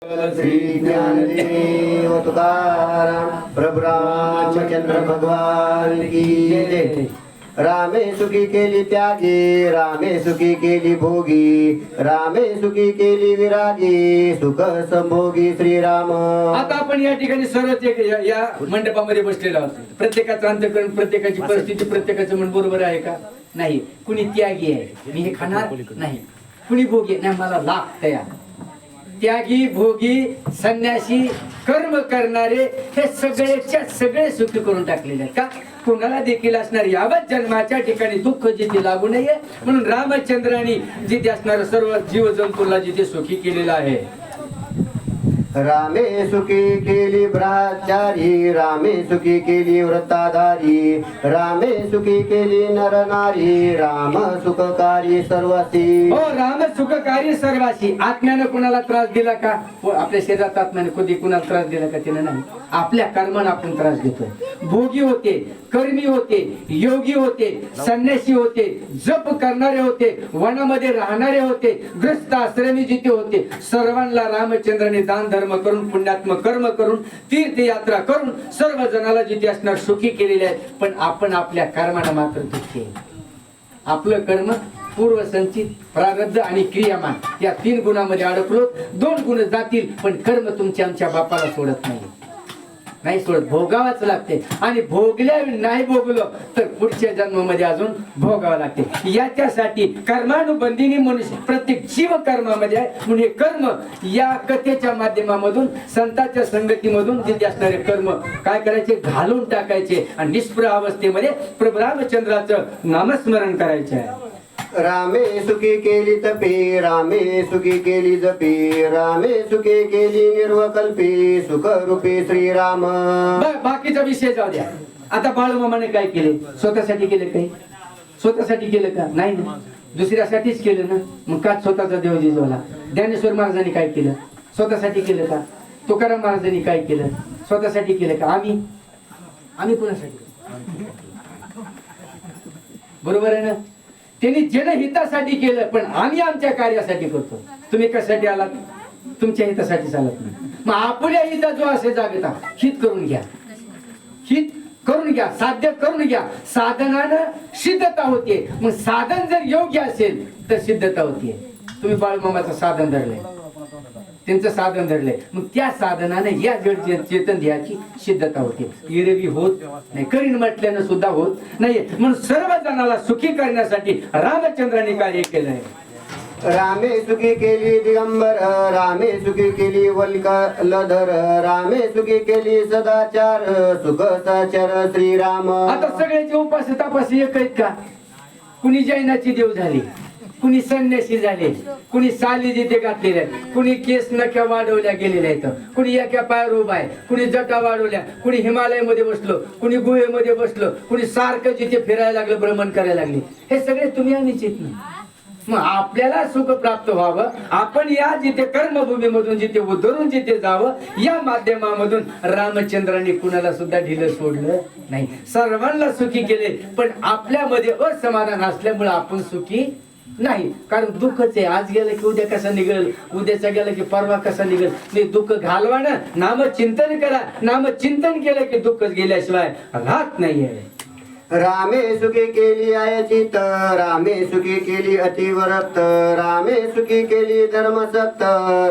श्री ज्ञानदेव तुकाराम प्रभु रामचंद्र भगवान की जय। रामे सुखी केली त्यागी, रामे सुखी केली भोगी, रामे सुखी केली विरागी, सुख संभोगी श्रीराम। आता आपण या ठिकाणी सर्वच या मंडपामध्ये बसलेलो आहोत. प्रत्येकाचं अंतःकरण, प्रत्येकाची परिस्थिती, प्रत्येकाचं मन बरोबर आहे का? नाही. कुणी त्यागी आहे, मी हे खाणार नाही. कुणी भोगी नाही, मला लागतं या. त्यागी, भोगी, संन्यासी, कर्म करणारे हे सगळेच्या सगळे सुखी करून टाकलेले आहेत. का? कुणाला देखील असणार यावत जन्माच्या ठिकाणी दुःख जिथे लागू नये म्हणून रामचंद्रांनी जिथे असणार सर्व जीव जंतूला जिथे सुखी केलेला आहे. रामे सुखी केली ब्रह्मचारी, रामे सुखी केली व्रताधारी, रामे सुखी केली नर नारी, राम सुखकारी सर्वासी। हो, राम सुखकारी सर्वासी. आत्म्यानं कुणाला त्रास दिला का? आपल्या शरीरात आत्म्याने कधी कुणाला त्रास दिला का? तिने नाही. आपल्या कर्माने आपण त्रास देतोय. भोगी होते, कर्मी होते, योगी होते, संन्यासी होते, जप करणारे होते, वनामध्ये राहणारे होते, ग्रस्त आश्रमी जिथे होते, सर्वांना रामचंद्राने दान धर्म करून, पुण्यात्मक कर्म करून, तीर्थयात्रा करून सर्व जणाला जिथे असणार सुखी केलेले आहेत. पण आपण आपल्या कर्माने मात्र दुःखी आहे. आपलं कर्म पूर्वसंचित, प्रारब्ध आणि क्रियामान या 3 गुणामध्ये अडकलो. 2 गुण जातील पण कर्म तुमच्या आमच्या बापाला सोडत नाही सोडत. भोगावाच लागते आणि भोगल्या नाही भोगलो तर पुढच्या जन्मामध्ये अजून भोगावं लागते. याच्यासाठी कर्मानुबंधीने मनुष्य प्रत्येक जीव कर्मामध्ये आहे. म्हणून हे कर्म या कथेच्या माध्यमामधून, संतांच्या संगतीमधून जिथे असणारे कर्म काय करायचे? घालून टाकायचे आणि निष्प्रह अवस्थेमध्ये प्रभू रामचंद्राचं नामस्मरण करायचे आहे. रामे सुखी केली तपी, रामे सुखी केली जपी, रामे सुखी केली निर्वकल्पी, सुख रूपी श्रीराम। बाकीचा विषय जाऊ द्या. आता बाळूमामाने काय केले? स्वतःसाठी केले काही? स्वतःसाठी केलं का? नाही ना. दुसऱ्यासाठीच केलं ना. मग का स्वतःचा देव जिजवला? ज्ञानेश्वर महाराजांनी काय केलं? स्वतःसाठी केलं का? तुकाराम महाराजांनी काय केलं? स्वतःसाठी केलं का? आम्ही कोणासाठी? बरोबर आहे ना. त्यांनी जनहितासाठी केलं पण आम्ही आमच्या कार्यासाठी करतो. तुम्ही कशासाठी आलात? तुमच्या हितासाठी चालत नाही. मग आपल्या हिता जो असे जागता हित करून घ्या, हित करून घ्या, साध्य करून घ्या. साधनानं सिद्धता होते. मग साधन जर योग्य असेल तर सिद्धता होते. तुम्ही बाळूमामाचं साधन धरलंय, त्यांचं साधन धरलंय, मग त्या साधनाने या जड चेतन ध्याची सिद्धता होते. इरेवी होत नाही, करीन म्हटल्यानं सुद्धा होत नाही. म्हणून सर्व जणाला सुखी करण्यासाठी रामचंद्राने कार्य केलंय. रामे सुखी केली दिगंबर, रामे सुखी केली वल्कलधर, रामे सुखी केली सदाचार, सुख साचर श्रीराम। आता सगळ्याचे उपास तपास एक आहेत का? कुणी जैनाची देव झाली, कुणी संन्यासी झाले, कुणी साली जिथे घातलेल्या आहेत, कुणी केस नख्या वाढवल्या गेलेल्या आहेत, कुणी एका पायावर उभा आहे, कुणी जटा वाढवल्या, कुणी हिमालयामध्ये बसलो, कुणी गुहेमध्ये बसलो, कुणी सारखं जिथे फिरायला लागलं, भ्रमण करायला लागले. हे सगळे तुम्ही आम्हीच येत नाही. मग आपल्याला सुख प्राप्त व्हावं, आपण या जिथे कर्मभूमीमधून जिथे उतरून जिथे जावं, या माध्यमामधून रामचंद्रांनी कुणाला सुद्धा ढिलं सोडलं नाही. सर्वांना सुखी केले. पण आपल्यामध्ये असमाधान असल्यामुळे आपण सुखी नाही. कारण दुःखच आहे. आज गेलं की उद्या कसा निघेल, उद्याचा गेलं की परवा कसा निघेल. ते दुःख घालवा ना. नामचिंतन करा. नामचिंतन केलं की दुःख गेल्याशिवाय राहत नाहीये. रामे सुखी केली आयचित, रामे सुखी केली अतिव्रत, रामे सुखी केली धर्मसक्त,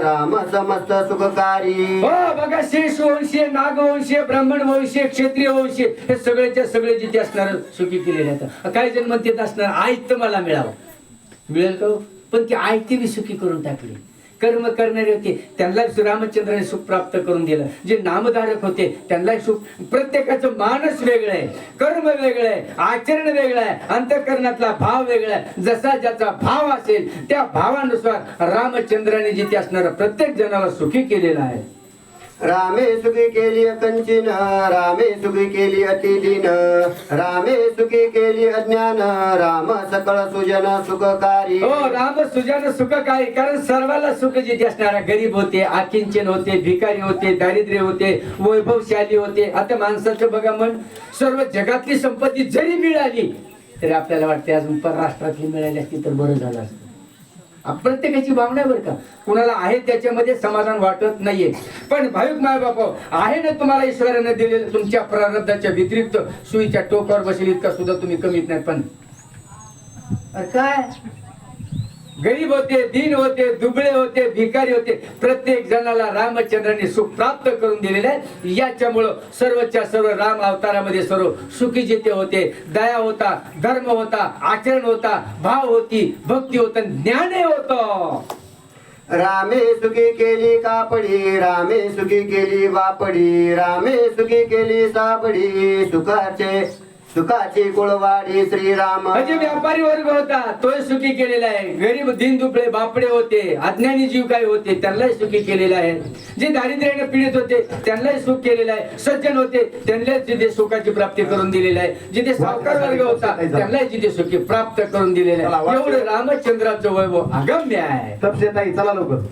राम समस्त सुखकारी। हो बघा, शेष वंशीय, नागवंशीय, ब्राह्मण वंशीय, क्षत्रिय वंशीय हे सगळेच्या सगळे जिथे असणार सुखी केलेले आहेत. काही जण म्हणतात असणार आयत मला मिळावं, मिळेल का? पण ती आयती बी सुखी करून टाकली. कर्म करणारे होते त्यांना रामचंद्राने सुख प्राप्त करून दिलं. जे नामधारक होते त्यांना सुख. प्रत्येकाचं मानस वेगळं आहे, कर्म वेगळं आहे, आचरण वेगळं आहे, अंतःकरणातला भाव वेगळा आहे. जसा ज्याचा भाव असेल त्या भावानुसार रामचंद्राने जिथे असणारा प्रत्येक जणाला सुखी केलेला आहे. रामे सुखी केली कंचिन, रामे सुखी केली अतिदीन, रामे सुखी केली अज्ञान, राम सकळ सुजन सुखकारी। हो, राम सुजन सुखकारी. कारण सर्वाला सुख जिथे असणारा, गरीब होते, आकिंचन होते, भिकारी होते, दारिद्र्य होते, वैभवशाली होते. आता माणसाचं बघा मन, सर्व जगातली संपत्ती जरी मिळाली तरी आपल्याला वाटते अजून परराष्ट्रातली मिळाली असती तर बरं झालं असतं. प्रत्येकाची भावना आहे बरं का. कुणाला आहे त्याच्यामध्ये समाधान वाटत नाहीये. पण भाविक माय बाप आहे ना तुम्हाला ईश्वराने दिलेलं तुमच्या प्रारब्धाच्या व्यतिरिक्त सुईच्या टोकावर बसेल इतका सुद्धा तुम्ही कमीत नाही. पण अरे काय गरीब होते, दीन होते, दुबळे होते, भिकारी होते, प्रत्येक जणाला रामचंद्रांनी सुख प्राप्त करून दिलेले आहे. याच्यामुळं सर्वच्या सर्व राम अवतारामध्ये सर्व सुखी जिते होते. दया होता, धर्म होता, आचरण होता, भाव होती, भक्ती होत, ज्ञान होतं. रामे सुखी केली कापडी, रामे सुखी केली वापडी, रामे सुखी केली साबडी, सुखाची कुळवाडी श्रीराम. म्हणजे व्यापारी वर्ग होता तोही सुखी केलेला आहे. गरीब दीन दुबळे बापडे होते, अज्ञानी जीव काही होते त्यांनाही सुखी केलेलं आहे. जे दारिद्र्याने पीडित होते त्यांनाही सुख केलेलं आहे. सज्जन होते त्यांनाच जिथे सुखाची प्राप्ती करून दिलेली आहे. जिथे सावकार वर्ग होता त्यांनाही जिथे सुखी प्राप्त करून दिलेलं आहे. एवढं रामचंद्राचं वैभव अगम्य आहे. तपसे ताई चला लवकर.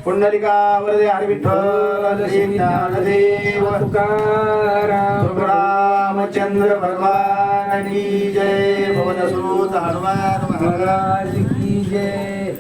पुंडलिका वरदे हरी विठ्ठल श्री ज्ञानदेव तुकाराम रामचंद्र भगवान की जय. भवन सूत हनुमान महाराज महाराज की जय.